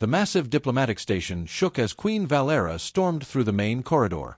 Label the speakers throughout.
Speaker 1: The massive diplomatic station shook as Queen Valera stormed through the main corridor.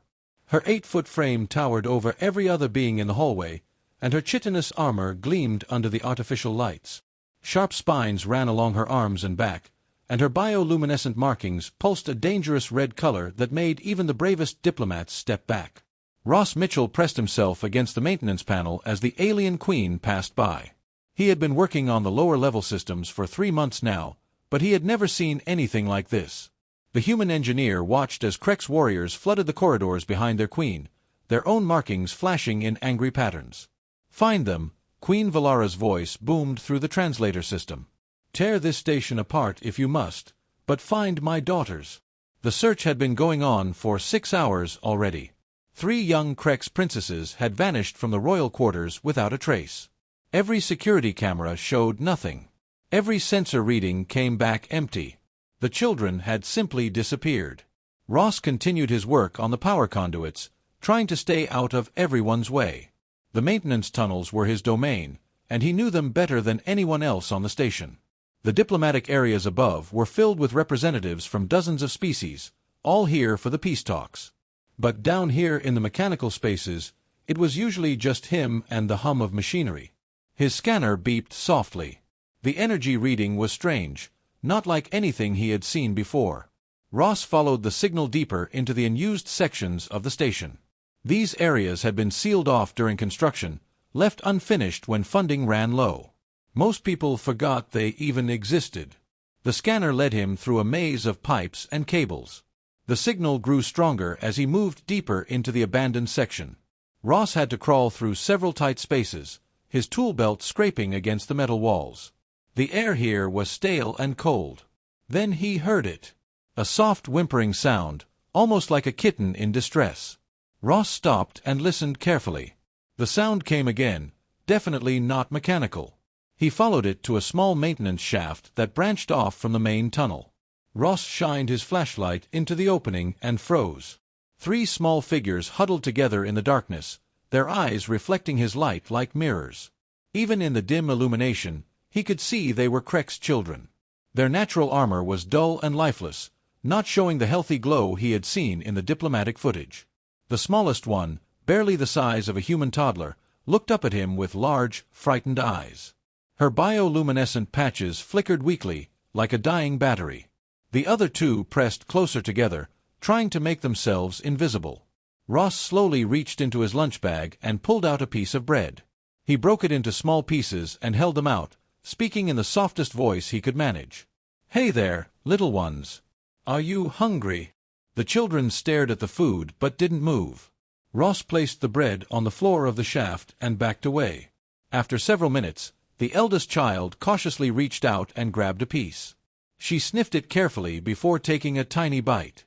Speaker 1: Her 8-foot frame towered over every other being in the hallway, and her chitinous armor gleamed under the artificial lights. Sharp spines ran along her arms and back, and her bioluminescent markings pulsed a dangerous red color that made even the bravest diplomats step back. Ross Mitchell pressed himself against the maintenance panel as the alien queen passed by. He had been working on the lower-level systems for 3 months now, but he had never seen anything like this. The human engineer watched as Krek's warriors flooded the corridors behind their queen, their own markings flashing in angry patterns. "Find them," Queen Valara's voice boomed through the translator system. "Tear this station apart if you must, but find my daughters." The search had been going on for 6 hours already. 3 young Krek's princesses had vanished from the royal quarters without a trace. Every security camera showed nothing. Every sensor reading came back empty. The children had simply disappeared. Ross continued his work on the power conduits, trying to stay out of everyone's way. The maintenance tunnels were his domain, and he knew them better than anyone else on the station. The diplomatic areas above were filled with representatives from dozens of species, all here for the peace talks. But down here in the mechanical spaces, it was usually just him and the hum of machinery. His scanner beeped softly. The energy reading was strange, not like anything he had seen before. Ross followed the signal deeper into the unused sections of the station. These areas had been sealed off during construction, left unfinished when funding ran low. Most people forgot they even existed. The scanner led him through a maze of pipes and cables. The signal grew stronger as he moved deeper into the abandoned section. Ross had to crawl through several tight spaces, his tool belt scraping against the metal walls. The air here was stale and cold. Then he heard it. A soft whimpering sound, almost like a kitten in distress. Ross stopped and listened carefully. The sound came again, definitely not mechanical. He followed it to a small maintenance shaft that branched off from the main tunnel. Ross shined his flashlight into the opening and froze. 3 small figures huddled together in the darkness, their eyes reflecting his light like mirrors. Even in the dim illumination, he could see they were Krek's children. Their natural armor was dull and lifeless, not showing the healthy glow he had seen in the diplomatic footage. The smallest one, barely the size of a human toddler, looked up at him with large, frightened eyes. Her bioluminescent patches flickered weakly, like a dying battery. The other 2 pressed closer together, trying to make themselves invisible. Ross slowly reached into his lunch bag and pulled out a piece of bread. He broke it into small pieces and held them out, speaking in the softest voice he could manage. "Hey there, little ones. Are you hungry?" The children stared at the food but didn't move. Ross placed the bread on the floor of the shaft and backed away. After several minutes, the eldest child cautiously reached out and grabbed a piece. She sniffed it carefully before taking a tiny bite.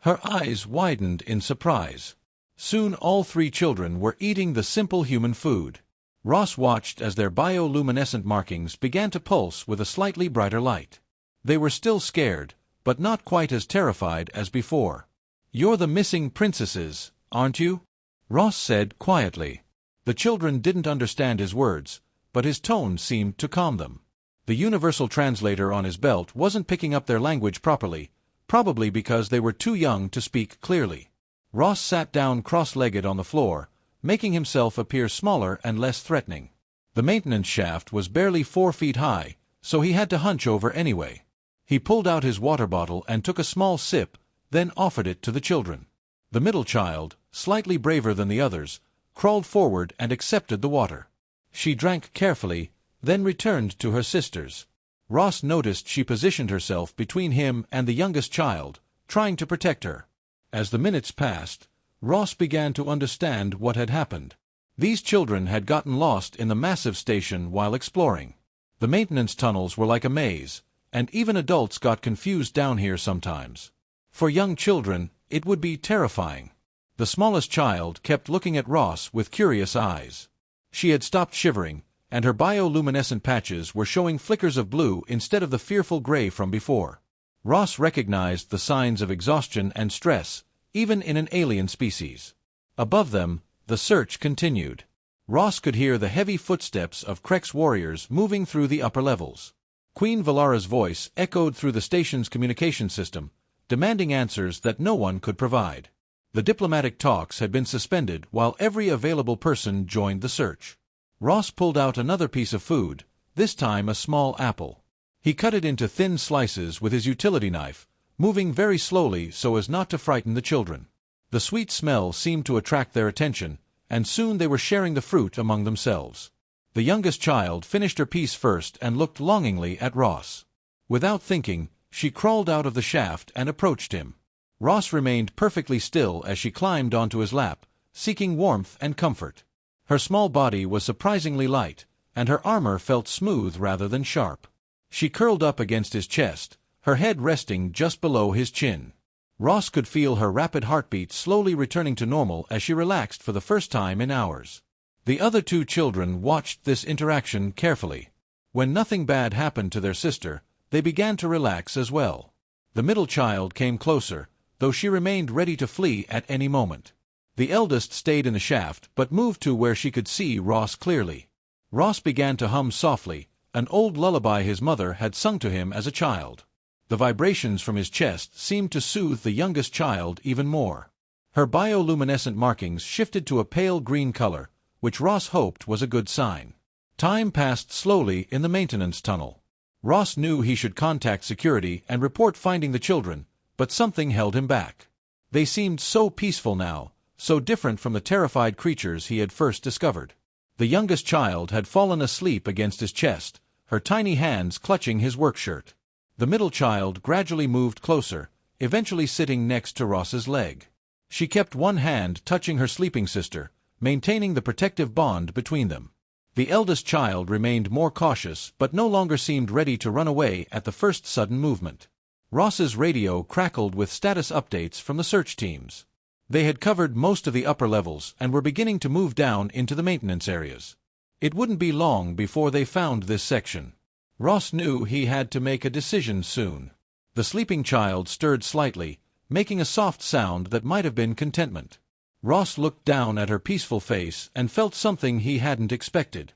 Speaker 1: Her eyes widened in surprise. Soon all 3 children were eating the simple human food. Ross watched as their bioluminescent markings began to pulse with a slightly brighter light. They were still scared, but not quite as terrified as before. "You're the missing princesses, aren't you?" Ross said quietly. The children didn't understand his words, but his tone seemed to calm them. The universal translator on his belt wasn't picking up their language properly, probably because they were too young to speak clearly. Ross sat down cross-legged on the floor, making himself appear smaller and less threatening. The maintenance shaft was barely 4 feet high, so he had to hunch over anyway. He pulled out his water bottle and took a small sip, then offered it to the children. The middle child, slightly braver than the others, crawled forward and accepted the water. She drank carefully, then returned to her sisters. Ross noticed she positioned herself between him and the youngest child, trying to protect her. As the minutes passed, Ross began to understand what had happened. These children had gotten lost in the massive station while exploring. The maintenance tunnels were like a maze, and even adults got confused down here sometimes. For young children, it would be terrifying. The smallest child kept looking at Ross with curious eyes. She had stopped shivering, and her bioluminescent patches were showing flickers of blue instead of the fearful gray from before. Ross recognized the signs of exhaustion and stress, even in an alien species. Above them, the search continued. Ross could hear the heavy footsteps of Krek's warriors moving through the upper levels. Queen Valara's voice echoed through the station's communication system, demanding answers that no one could provide. The diplomatic talks had been suspended while every available person joined the search. Ross pulled out another piece of food, this time a small apple. He cut it into thin slices with his utility knife, moving very slowly so as not to frighten the children. The sweet smell seemed to attract their attention, and soon they were sharing the fruit among themselves. The youngest child finished her piece first and looked longingly at Ross. Without thinking, she crawled out of the shaft and approached him. Ross remained perfectly still as she climbed onto his lap, seeking warmth and comfort. Her small body was surprisingly light, and her armor felt smooth rather than sharp. She curled up against his chest, her head resting just below his chin. Ross could feel her rapid heartbeat slowly returning to normal as she relaxed for the first time in hours. The other two children watched this interaction carefully. When nothing bad happened to their sister, they began to relax as well. The middle child came closer, though she remained ready to flee at any moment. The eldest stayed in the shaft but moved to where she could see Ross clearly. Ross began to hum softly, an old lullaby his mother had sung to him as a child. The vibrations from his chest seemed to soothe the youngest child even more. Her bioluminescent markings shifted to a pale green color, which Ross hoped was a good sign. Time passed slowly in the maintenance tunnel. Ross knew he should contact security and report finding the children, but something held him back. They seemed so peaceful now, so different from the terrified creatures he had first discovered. The youngest child had fallen asleep against his chest, her tiny hands clutching his work shirt. The middle child gradually moved closer, eventually sitting next to Ross's leg. She kept one hand touching her sleeping sister, maintaining the protective bond between them. The eldest child remained more cautious but no longer seemed ready to run away at the first sudden movement. Ross's radio crackled with status updates from the search teams. They had covered most of the upper levels and were beginning to move down into the maintenance areas. It wouldn't be long before they found this section. Ross knew he had to make a decision soon. The sleeping child stirred slightly, making a soft sound that might have been contentment. Ross looked down at her peaceful face and felt something he hadn't expected.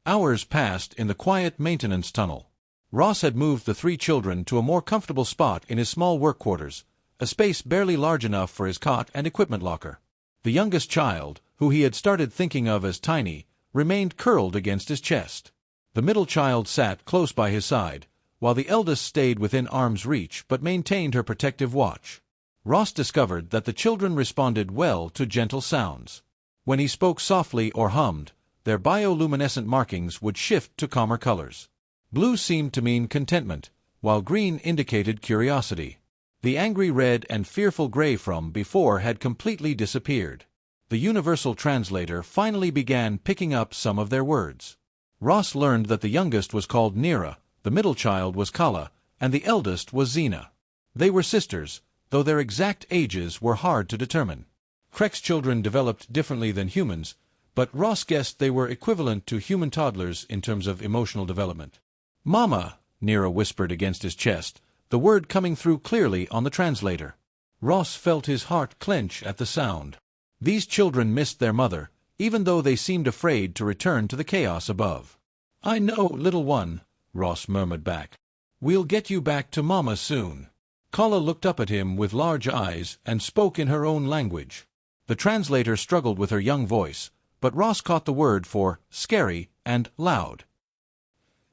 Speaker 1: Hours passed in the quiet maintenance tunnel. Ross had moved the three children to a more comfortable spot in his small work quarters, a space barely large enough for his cot and equipment locker. The youngest child, who he had started thinking of as tiny, remained curled against his chest. The middle child sat close by his side, while the eldest stayed within arm's reach but maintained her protective watch. Ross discovered that the children responded well to gentle sounds. When he spoke softly or hummed, their bioluminescent markings would shift to calmer colors. Blue seemed to mean contentment, while green indicated curiosity. The angry red and fearful gray from before had completely disappeared. The universal translator finally began picking up some of their words. Ross learned that the youngest was called Nira, the middle child was Kala, and the eldest was Xena. They were sisters, though their exact ages were hard to determine. Krek's children developed differently than humans, but Ross guessed they were equivalent to human toddlers in terms of emotional development. "Mama," Nira whispered against his chest, the word coming through clearly on the translator. Ross felt his heart clench at the sound. These children missed their mother, even though they seemed afraid to return to the chaos above. "I know, little one," Ross murmured back. "We'll get you back to Mama soon." Kala looked up at him with large eyes and spoke in her own language. The translator struggled with her young voice, but Ross caught the word for scary and loud.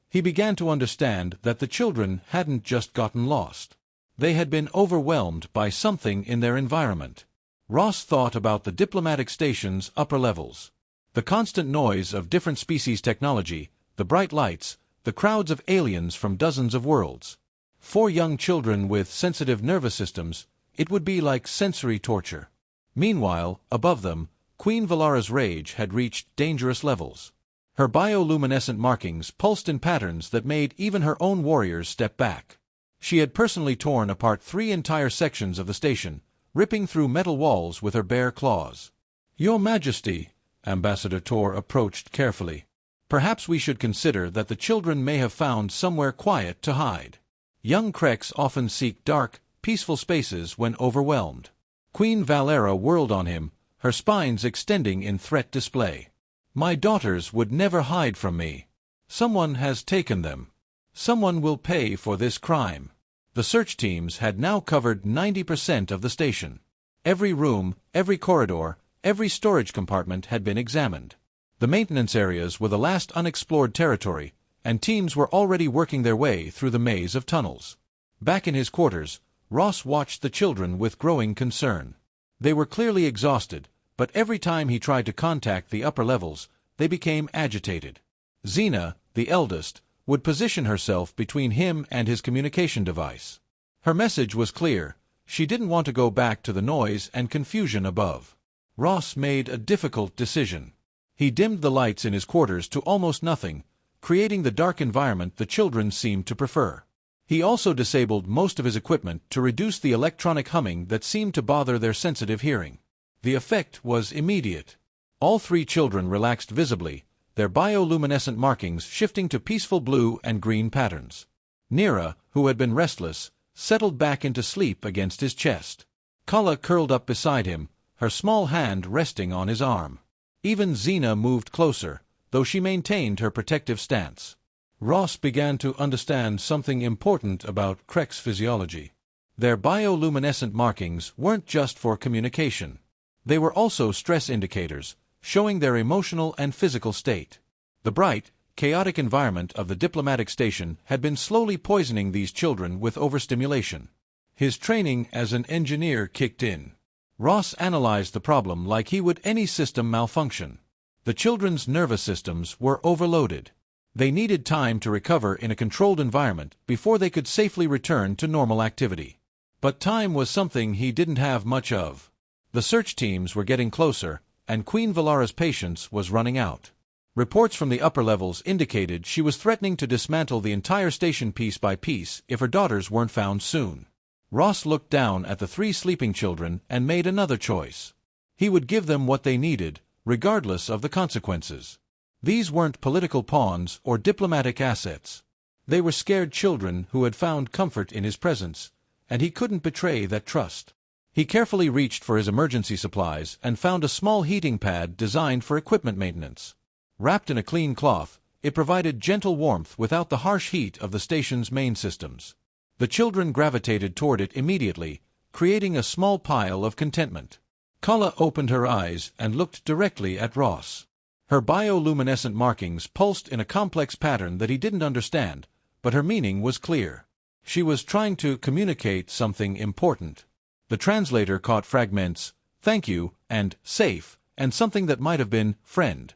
Speaker 1: He began to understand that the children hadn't just gotten lost. They had been overwhelmed by something in their environment. Ross thought about the diplomatic station's upper levels. The constant noise of different species technology, the bright lights, the crowds of aliens from dozens of worlds. For young children with sensitive nervous systems, it would be like sensory torture. Meanwhile, above them, Queen Valara's rage had reached dangerous levels. Her bioluminescent markings pulsed in patterns that made even her own warriors step back. She had personally torn apart 3 entire sections of the station, ripping through metal walls with her bare claws. "Your Majesty," Ambassador Tor approached carefully. "Perhaps we should consider that the children may have found somewhere quiet to hide. Young Kreks often seek dark, peaceful spaces when overwhelmed." Queen Valera whirled on him, her spines extending in threat display. "My daughters would never hide from me. Someone has taken them." Someone will pay for this crime. The search teams had now covered 90% of the station. Every room, every corridor, every storage compartment had been examined. The maintenance areas were the last unexplored territory, and teams were already working their way through the maze of tunnels. Back in his quarters, Ross watched the children with growing concern. They were clearly exhausted, but every time he tried to contact the upper levels, they became agitated. Xena, the eldest, would position herself between him and his communication device. Her message was clear. She didn't want to go back to the noise and confusion above. Ross made a difficult decision. He dimmed the lights in his quarters to almost nothing, creating the dark environment the children seemed to prefer. He also disabled most of his equipment to reduce the electronic humming that seemed to bother their sensitive hearing. The effect was immediate. All three children relaxed visibly, their bioluminescent markings shifting to peaceful blue and green patterns. Nira, who had been restless, settled back into sleep against his chest. Kala curled up beside him, her small hand resting on his arm. Even Xena moved closer, though she maintained her protective stance. Ross began to understand something important about Krek's physiology. Their bioluminescent markings weren't just for communication. They were also stress indicators, showing their emotional and physical state. The bright, chaotic environment of the diplomatic station had been slowly poisoning these children with overstimulation. His training as an engineer kicked in. Ross analyzed the problem like he would any system malfunction. The children's nervous systems were overloaded. They needed time to recover in a controlled environment before they could safely return to normal activity. But time was something he didn't have much of. The search teams were getting closer, and Queen Valara's patience was running out. Reports from the upper levels indicated she was threatening to dismantle the entire station piece by piece if her daughters weren't found soon. Ross looked down at the three sleeping children and made another choice. He would give them what they needed, regardless of the consequences. These weren't political pawns or diplomatic assets. They were scared children who had found comfort in his presence, and he couldn't betray that trust. He carefully reached for his emergency supplies and found a small heating pad designed for equipment maintenance. Wrapped in a clean cloth, it provided gentle warmth without the harsh heat of the station's main systems. The children gravitated toward it immediately, creating a small pile of contentment. Kala opened her eyes and looked directly at Ross. Her bioluminescent markings pulsed in a complex pattern that he didn't understand, but her meaning was clear. She was trying to communicate something important. The translator caught fragments, "thank you," and "safe," and something that might have been "friend."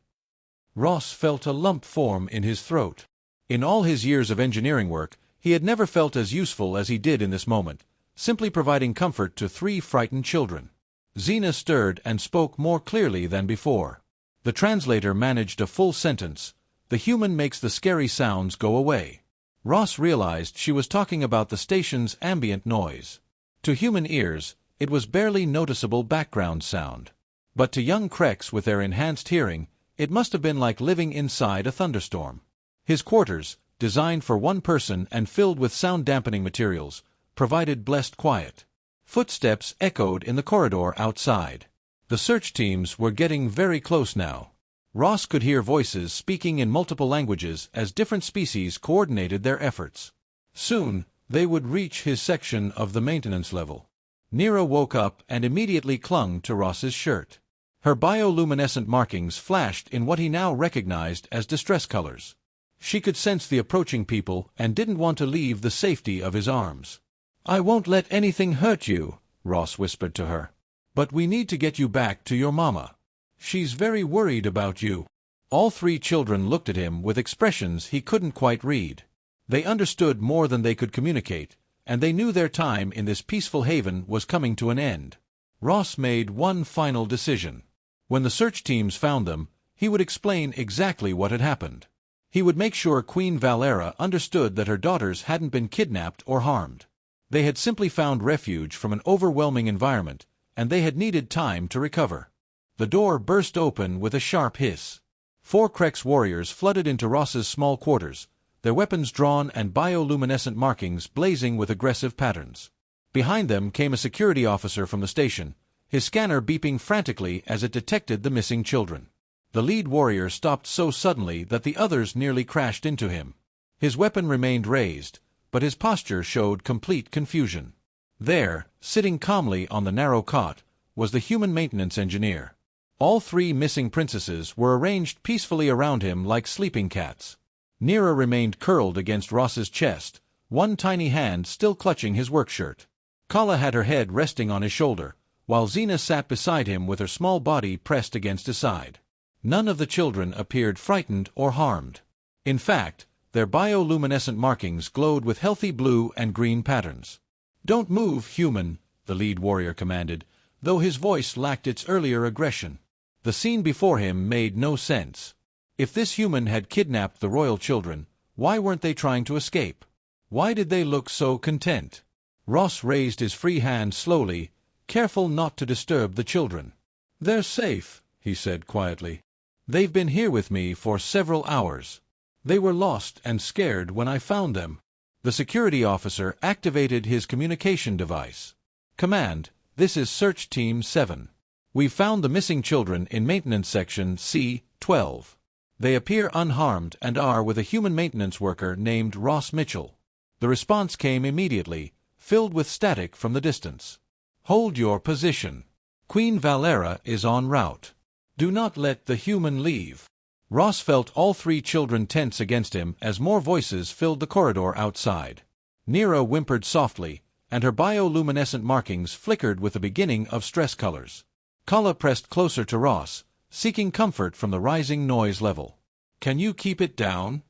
Speaker 1: Ross felt a lump form in his throat. In all his years of engineering work, he had never felt as useful as he did in this moment, simply providing comfort to three frightened children. Xena stirred and spoke more clearly than before. The translator managed a full sentence. "The human makes the scary sounds go away." Ross realized she was talking about the station's ambient noise. To human ears, it was barely noticeable background sound. But to young Kreks with their enhanced hearing, it must have been like living inside a thunderstorm. His quarters, designed for one person and filled with sound-dampening materials, provided blessed quiet. Footsteps echoed in the corridor outside. The search teams were getting very close now. Ross could hear voices speaking in multiple languages as different species coordinated their efforts. Soon, they would reach his section of the maintenance level. Nira woke up and immediately clung to Ross's shirt. Her bioluminescent markings flashed in what he now recognized as distress colors. She could sense the approaching people and didn't want to leave the safety of his arms. "I won't let anything hurt you," Ross whispered to her. "But we need to get you back to your mama. She's very worried about you." All three children looked at him with expressions he couldn't quite read. They understood more than they could communicate, and they knew their time in this peaceful haven was coming to an end. Ross made one final decision. When the search teams found them, he would explain exactly what had happened. He would make sure Queen Valera understood that her daughters hadn't been kidnapped or harmed. They had simply found refuge from an overwhelming environment, and they had needed time to recover. The door burst open with a sharp hiss. 4 Kreks warriors flooded into Ross's small quarters, their weapons drawn and bioluminescent markings blazing with aggressive patterns. Behind them came a security officer from the station, his scanner beeping frantically as it detected the missing children. The lead warrior stopped so suddenly that the others nearly crashed into him. His weapon remained raised, but his posture showed complete confusion. There, sitting calmly on the narrow cot, was the human maintenance engineer. All three missing princesses were arranged peacefully around him like sleeping cats. Nira remained curled against Ross's chest, one tiny hand still clutching his work shirt. Kala had her head resting on his shoulder, while Xena sat beside him with her small body pressed against his side. None of the children appeared frightened or harmed. In fact, their bioluminescent markings glowed with healthy blue and green patterns. "Don't move, human," the lead warrior commanded, though his voice lacked its earlier aggression. The scene before him made no sense. If this human had kidnapped the royal children, why weren't they trying to escape? Why did they look so content? Ross raised his free hand slowly, careful not to disturb the children. "They're safe," he said quietly. "They've been here with me for several hours. They were lost and scared when I found them." The security officer activated his communication device. "Command, this is Search Team 7. We've found the missing children in Maintenance Section C-12. They appear unharmed and are with a human maintenance worker named Ross Mitchell." The response came immediately, filled with static from the distance. "Hold your position. Queen Valera is en route. Do not let the human leave." Ross felt all three children tense against him as more voices filled the corridor outside. Nira whimpered softly, and her bioluminescent markings flickered with the beginning of stress colors. Kala pressed closer to Ross, seeking comfort from the rising noise level. "Can you keep it down?"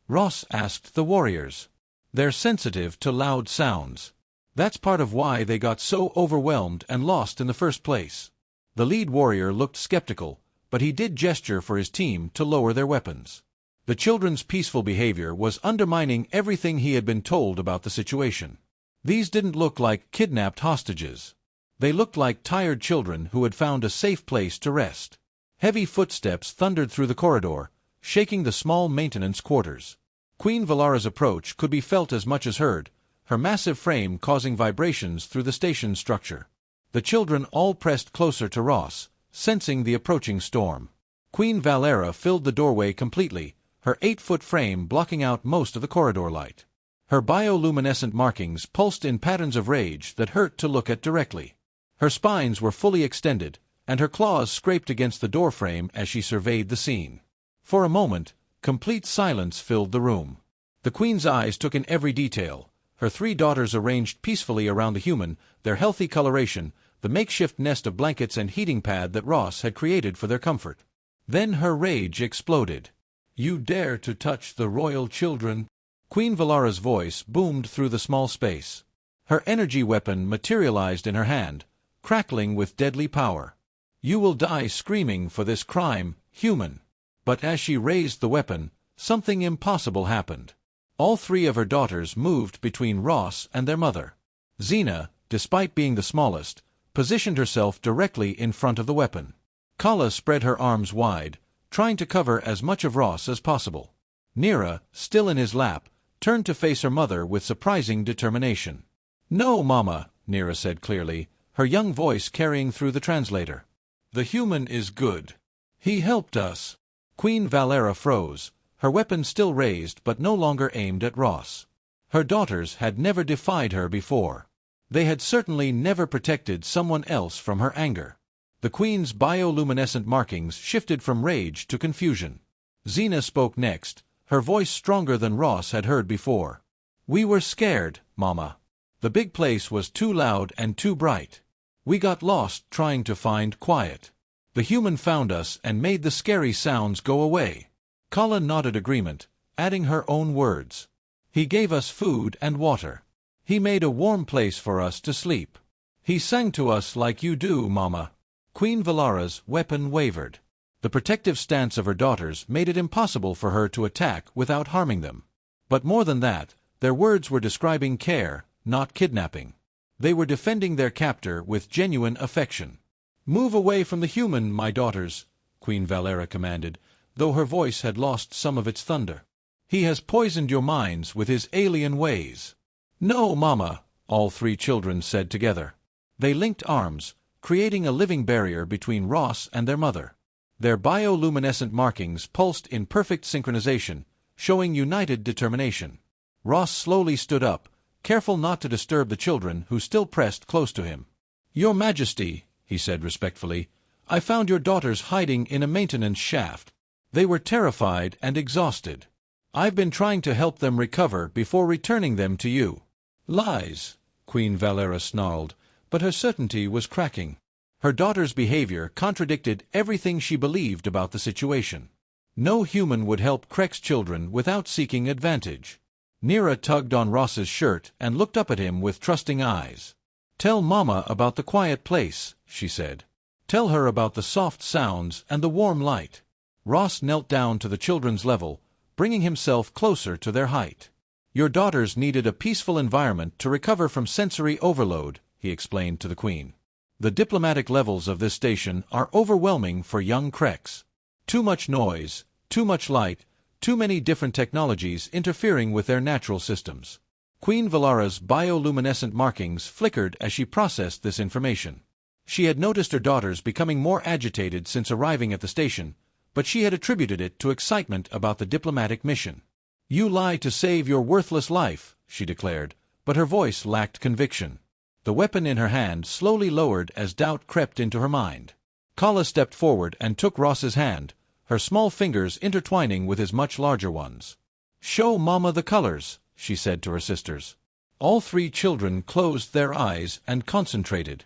Speaker 1: Ross asked the warriors. "They're sensitive to loud sounds. That's part of why they got so overwhelmed and lost in the first place." The lead warrior looked skeptical, but he did gesture for his team to lower their weapons. The children's peaceful behavior was undermining everything he had been told about the situation. These didn't look like kidnapped hostages. They looked like tired children who had found a safe place to rest. Heavy footsteps thundered through the corridor, shaking the small maintenance quarters. Queen Valara's approach could be felt as much as heard, her massive frame causing vibrations through the station structure. The children all pressed closer to Ross, sensing the approaching storm. Queen Valera filled the doorway completely, her 8-foot frame blocking out most of the corridor light. Her bioluminescent markings pulsed in patterns of rage that hurt to look at directly. Her spines were fully extended, and her claws scraped against the doorframe as she surveyed the scene. For a moment, complete silence filled the room. The Queen's eyes took in every detail, her three daughters arranged peacefully around the human, their healthy coloration, the makeshift nest of blankets and heating pad that Ross had created for their comfort. Then her rage exploded. "You dare to touch the royal children?" Queen Valara's voice boomed through the small space. Her energy weapon materialized in her hand, crackling with deadly power. "You will die screaming for this crime, human." But as she raised the weapon, something impossible happened. All three of her daughters moved between Ross and their mother. Xena, despite being the smallest, positioned herself directly in front of the weapon. Kala spread her arms wide, trying to cover as much of Ross as possible. Nira, still in his lap, turned to face her mother with surprising determination. "No, Mama," Nira said clearly, her young voice carrying through the translator. "The human is good. He helped us." Queen Valera froze, her weapon still raised but no longer aimed at Ross. Her daughters had never defied her before. They had certainly never protected someone else from her anger. The Queen's bioluminescent markings shifted from rage to confusion. Xena spoke next, her voice stronger than Ross had heard before. "We were scared, Mama. The big place was too loud and too bright. We got lost trying to find quiet. The human found us and made the scary sounds go away." Kala nodded agreement, adding her own words. "He gave us food and water. He made a warm place for us to sleep. He sang to us like you do, Mama." Queen Valara's weapon wavered. The protective stance of her daughters made it impossible for her to attack without harming them. But more than that, their words were describing care, not kidnapping. They were defending their captor with genuine affection. "Move away from the human, my daughters," Queen Valera commanded, though her voice had lost some of its thunder. "He has poisoned your minds with his alien ways." "No, Mama," all three children said together. They linked arms, creating a living barrier between Ross and their mother. Their bioluminescent markings pulsed in perfect synchronization, showing united determination. Ross slowly stood up, careful not to disturb the children who still pressed close to him. "Your Majesty," he said respectfully, "I found your daughters hiding in a maintenance shaft. They were terrified and exhausted. I've been trying to help them recover before returning them to you." "Lies," Queen Valera snarled, but her certainty was cracking. Her daughter's behavior contradicted everything she believed about the situation. No human would help Krek's children without seeking advantage. Nira tugged on Ross's shirt and looked up at him with trusting eyes. "Tell Mama about the quiet place," she said. "Tell her about the soft sounds and the warm light." Ross knelt down to the children's level, bringing himself closer to their height. "Your daughters needed a peaceful environment to recover from sensory overload," he explained to the Queen. "The diplomatic levels of this station are overwhelming for young Kreks. Too much noise, too much light, too many different technologies interfering with their natural systems." Queen Valera's bioluminescent markings flickered as she processed this information. She had noticed her daughters becoming more agitated since arriving at the station, but she had attributed it to excitement about the diplomatic mission. "You lie to save your worthless life," she declared, but her voice lacked conviction. The weapon in her hand slowly lowered as doubt crept into her mind. Kala stepped forward and took Ross's hand, her small fingers intertwining with his much larger ones. "Show Mama the colors," she said to her sisters. All three children closed their eyes and concentrated.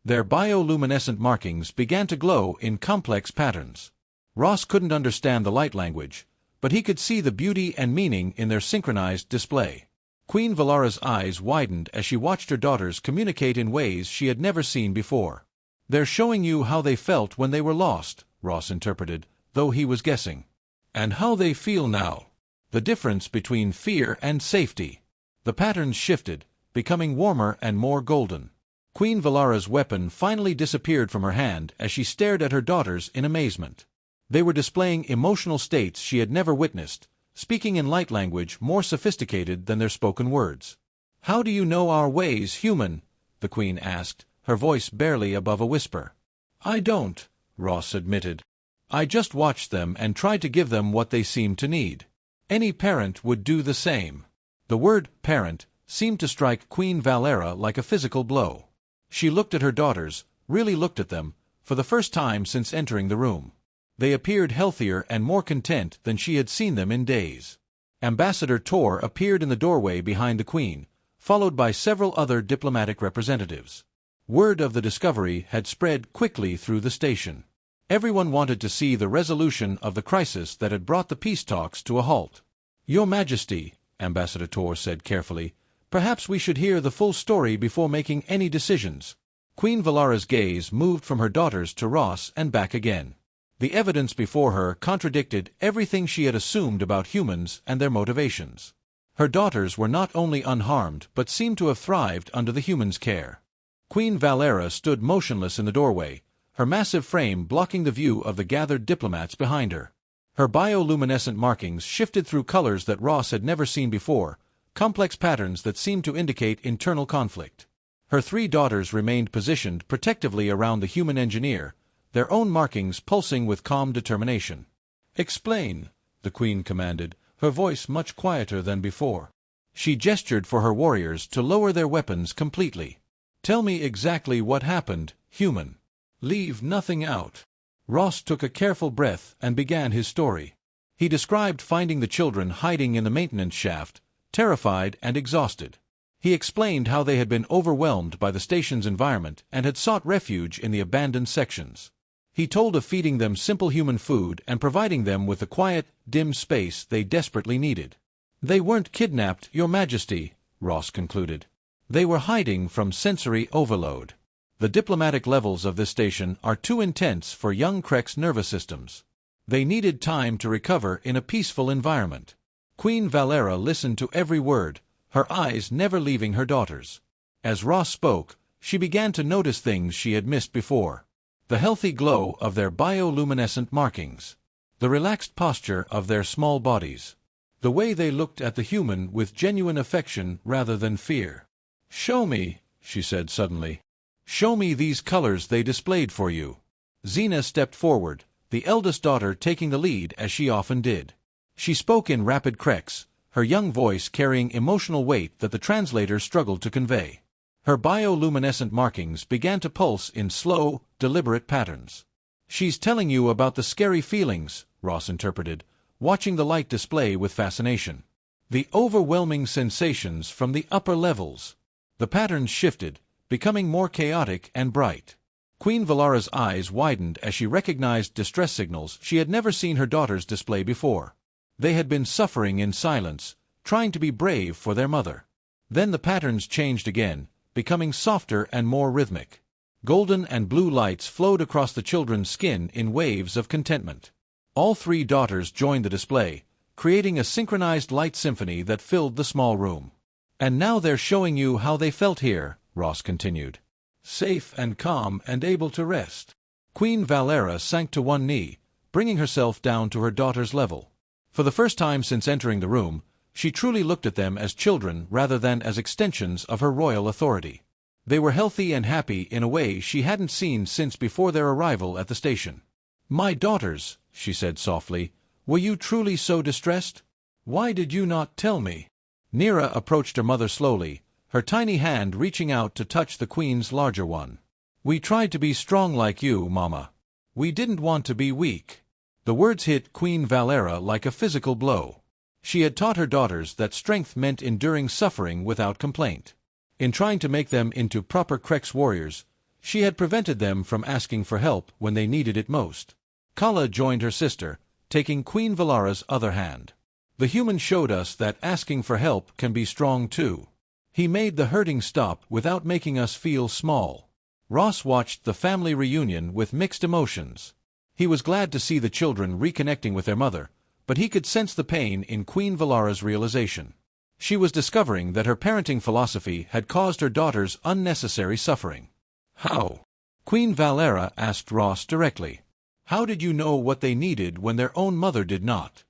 Speaker 1: Their bioluminescent markings began to glow in complex patterns. Ross couldn't understand the light language, but he could see the beauty and meaning in their synchronized display. Queen Valera's eyes widened as she watched her daughters communicate in ways she had never seen before. "They're showing you how they felt when they were lost," Ross interpreted, though he was guessing. "And how they feel now. The difference between fear and safety." The patterns shifted, becoming warmer and more golden. Queen Valera's weapon finally disappeared from her hand as she stared at her daughters in amazement. They were displaying emotional states she had never witnessed, speaking in light language more sophisticated than their spoken words. "How do you know our ways, human?" the Queen asked, her voice barely above a whisper. "I don't," Ross admitted. "I just watched them and tried to give them what they seemed to need. Any parent would do the same." The word parent seemed to strike Queen Valera like a physical blow. She looked at her daughters, really looked at them, for the first time since entering the room. They appeared healthier and more content than she had seen them in days. Ambassador Tor appeared in the doorway behind the Queen, followed by several other diplomatic representatives. Word of the discovery had spread quickly through the station. Everyone wanted to see the resolution of the crisis that had brought the peace talks to a halt. "Your Majesty," Ambassador Tor said carefully, "perhaps we should hear the full story before making any decisions." Queen Valera's gaze moved from her daughters to Ross and back again. The evidence before her contradicted everything she had assumed about humans and their motivations. Her daughters were not only unharmed but seemed to have thrived under the humans' care. Queen Valera stood motionless in the doorway, her massive frame blocking the view of the gathered diplomats behind her. Her bioluminescent markings shifted through colors that Ross had never seen before, complex patterns that seemed to indicate internal conflict. Her three daughters remained positioned protectively around the human engineer, their own markings pulsing with calm determination. "Explain," the Queen commanded, her voice much quieter than before. She gestured for her warriors to lower their weapons completely. "Tell me exactly what happened, human. Leave nothing out." Ross took a careful breath and began his story. He described finding the children hiding in the maintenance shaft, terrified and exhausted. He explained how they had been overwhelmed by the station's environment and had sought refuge in the abandoned sections. He told of feeding them simple human food and providing them with the quiet, dim space they desperately needed. "They weren't kidnapped, Your Majesty," Ross concluded. "They were hiding from sensory overload. The diplomatic levels of this station are too intense for young Krek's nervous systems. They needed time to recover in a peaceful environment." Queen Valera listened to every word, her eyes never leaving her daughters. As Ross spoke, she began to notice things she had missed before. The healthy glow of their bioluminescent markings. The relaxed posture of their small bodies. The way they looked at the human with genuine affection rather than fear. "Show me," she said suddenly. "Show me these colors they displayed for you." Xena stepped forward, the eldest daughter taking the lead as she often did. She spoke in rapid Crex, her young voice carrying emotional weight that the translator struggled to convey. Her bioluminescent markings began to pulse in slow, deliberate patterns. "She's telling you about the scary feelings," Ross interpreted, watching the light display with fascination. "The overwhelming sensations from the upper levels." The patterns shifted, becoming more chaotic and bright. Queen Valara's eyes widened as she recognized distress signals she had never seen her daughters display before. They had been suffering in silence, trying to be brave for their mother. Then the patterns changed again, becoming softer and more rhythmic. Golden and blue lights flowed across the children's skin in waves of contentment. All three daughters joined the display, creating a synchronized light symphony that filled the small room. "And now they're showing you how they felt here," Ross continued. "Safe and calm and able to rest." Queen Valera sank to one knee, bringing herself down to her daughter's level. For the first time since entering the room, she truly looked at them as children rather than as extensions of her royal authority. They were healthy and happy in a way she hadn't seen since before their arrival at the station. "My daughters," she said softly, "were you truly so distressed? Why did you not tell me?" Nira approached her mother slowly, her tiny hand reaching out to touch the queen's larger one. "We tried to be strong like you, Mama. We didn't want to be weak." The words hit Queen Valera like a physical blow. She had taught her daughters that strength meant enduring suffering without complaint. In trying to make them into proper Crex warriors, she had prevented them from asking for help when they needed it most. Kala joined her sister, taking Queen Valara's other hand. "The human showed us that asking for help can be strong too. He made the hurting stop without making us feel small." Ross watched the family reunion with mixed emotions. He was glad to see the children reconnecting with their mother, but he could sense the pain in Queen Valara's realization. She was discovering that her parenting philosophy had caused her daughters unnecessary suffering. "How?" Queen Valera asked Ross directly. "How did you know what they needed when their own mother did not?"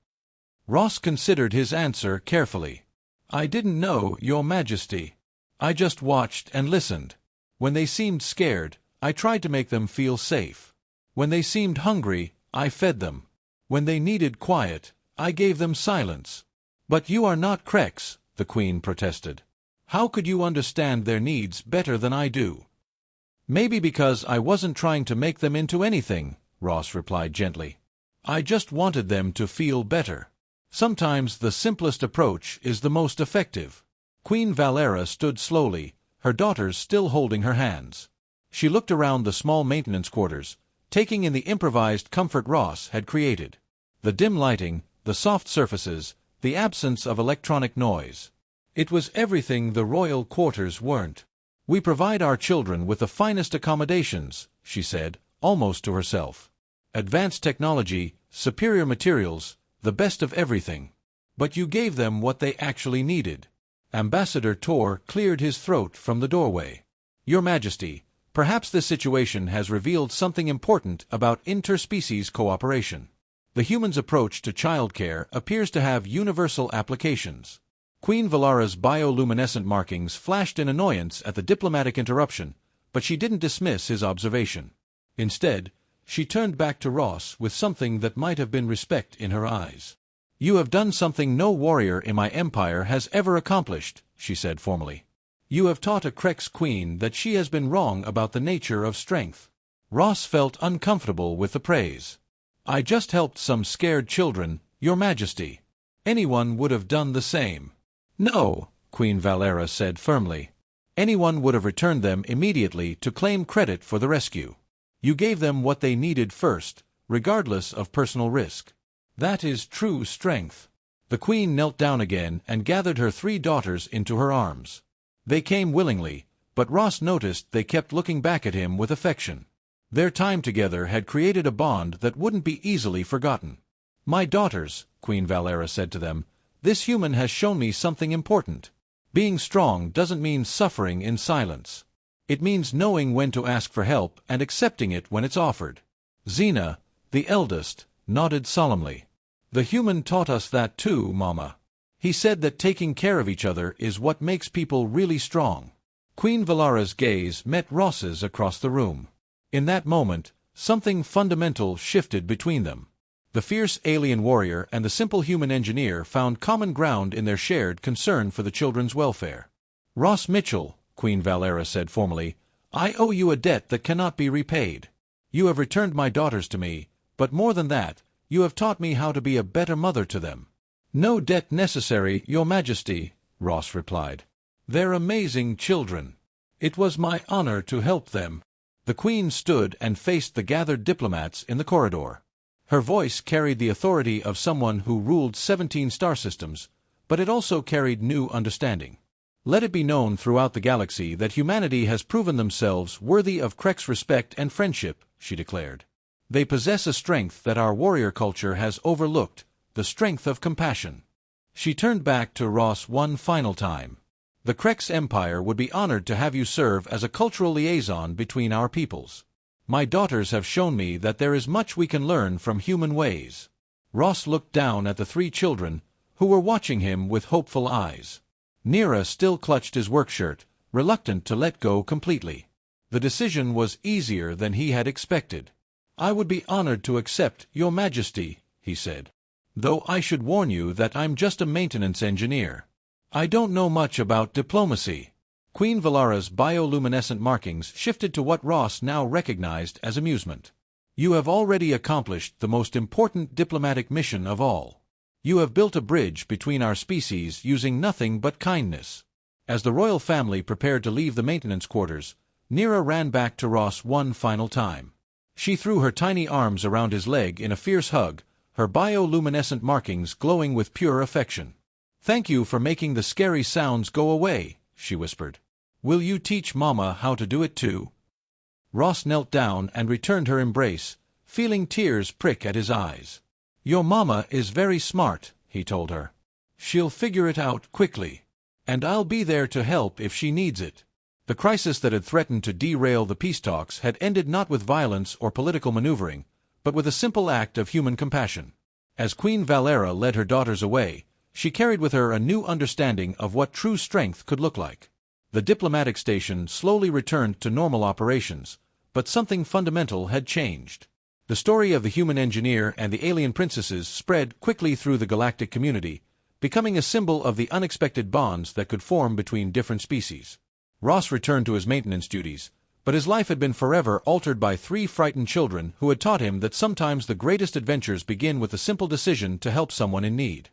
Speaker 1: Ross considered his answer carefully. "I didn't know, Your Majesty. I just watched and listened. When they seemed scared, I tried to make them feel safe. When they seemed hungry, I fed them. When they needed quiet, I gave them silence." "But you are not Crex," the Queen protested. "How could you understand their needs better than I do?" "Maybe because I wasn't trying to make them into anything," Ross replied gently. "I just wanted them to feel better. Sometimes the simplest approach is the most effective." Queen Valera stood slowly, her daughters still holding her hands. She looked around the small maintenance quarters, taking in the improvised comfort Ross had created. The dim lighting, the soft surfaces, the absence of electronic noise. It was everything the royal quarters weren't. "We provide our children with the finest accommodations," she said, almost to herself. "Advanced technology, superior materials, the best of everything. But you gave them what they actually needed." Ambassador Tor cleared his throat from the doorway. "Your Majesty, perhaps this situation has revealed something important about interspecies cooperation. The human's approach to childcare appears to have universal applications." Queen Valara's bioluminescent markings flashed in annoyance at the diplomatic interruption, but she didn't dismiss his observation. Instead, she turned back to Ross with something that might have been respect in her eyes. "You have done something no warrior in my empire has ever accomplished," she said formally. "You have taught a Crex queen that she has been wrong about the nature of strength." Ross felt uncomfortable with the praise. "I just helped some scared children, Your Majesty. Anyone would have done the same." "No," Queen Valera said firmly. "Anyone would have returned them immediately to claim credit for the rescue. You gave them what they needed first, regardless of personal risk. That is true strength." The Queen knelt down again and gathered her three daughters into her arms. They came willingly, but Ross noticed they kept looking back at him with affection. Their time together had created a bond that wouldn't be easily forgotten. "My daughters," Queen Valera said to them, "this human has shown me something important. Being strong doesn't mean suffering in silence. It means knowing when to ask for help and accepting it when it's offered." Xena, the eldest, nodded solemnly. "The human taught us that too, Mama. He said that taking care of each other is what makes people really strong." Queen Valara's gaze met Ross's across the room. In that moment, something fundamental shifted between them. The fierce alien warrior and the simple human engineer found common ground in their shared concern for the children's welfare. "Ross Mitchell," Queen Valera said formally, "I owe you a debt that cannot be repaid. You have returned my daughters to me, but more than that, you have taught me how to be a better mother to them." "No debt necessary, Your Majesty," Ross replied. "They're amazing children. It was my honor to help them." The Queen stood and faced the gathered diplomats in the corridor. Her voice carried the authority of someone who ruled 17 star systems, but it also carried new understanding. "Let it be known throughout the galaxy that humanity has proven themselves worthy of Krek's respect and friendship," she declared. "They possess a strength that our warrior culture has overlooked, the strength of compassion." She turned back to Ross one final time. "The Krek's Empire would be honored to have you serve as a cultural liaison between our peoples. My daughters have shown me that there is much we can learn from human ways." Ross looked down at the 3 children, who were watching him with hopeful eyes. Nira still clutched his work shirt, reluctant to let go completely. The decision was easier than he had expected. "I would be honored to accept, Your Majesty," he said. "Though I should warn you that I'm just a maintenance engineer. I don't know much about diplomacy." Queen Valera's bioluminescent markings shifted to what Ross now recognized as amusement. "You have already accomplished the most important diplomatic mission of all. You have built a bridge between our species using nothing but kindness." As the royal family prepared to leave the maintenance quarters, Nira ran back to Ross one final time. She threw her tiny arms around his leg in a fierce hug, her bioluminescent markings glowing with pure affection. "Thank you for making the scary sounds go away," she whispered. "Will you teach Mama how to do it too?" Ross knelt down and returned her embrace, feeling tears prick at his eyes. "Your Mama is very smart," he told her. "She'll figure it out quickly. And I'll be there to help if she needs it." The crisis that had threatened to derail the peace talks had ended not with violence or political maneuvering, but with a simple act of human compassion. As Queen Valera led her daughters away, she carried with her a new understanding of what true strength could look like. The diplomatic station slowly returned to normal operations, but something fundamental had changed. The story of the human engineer and the alien princesses spread quickly through the galactic community, becoming a symbol of the unexpected bonds that could form between different species. Ross returned to his maintenance duties, but his life had been forever altered by 3 frightened children who had taught him that sometimes the greatest adventures begin with a simple decision to help someone in need.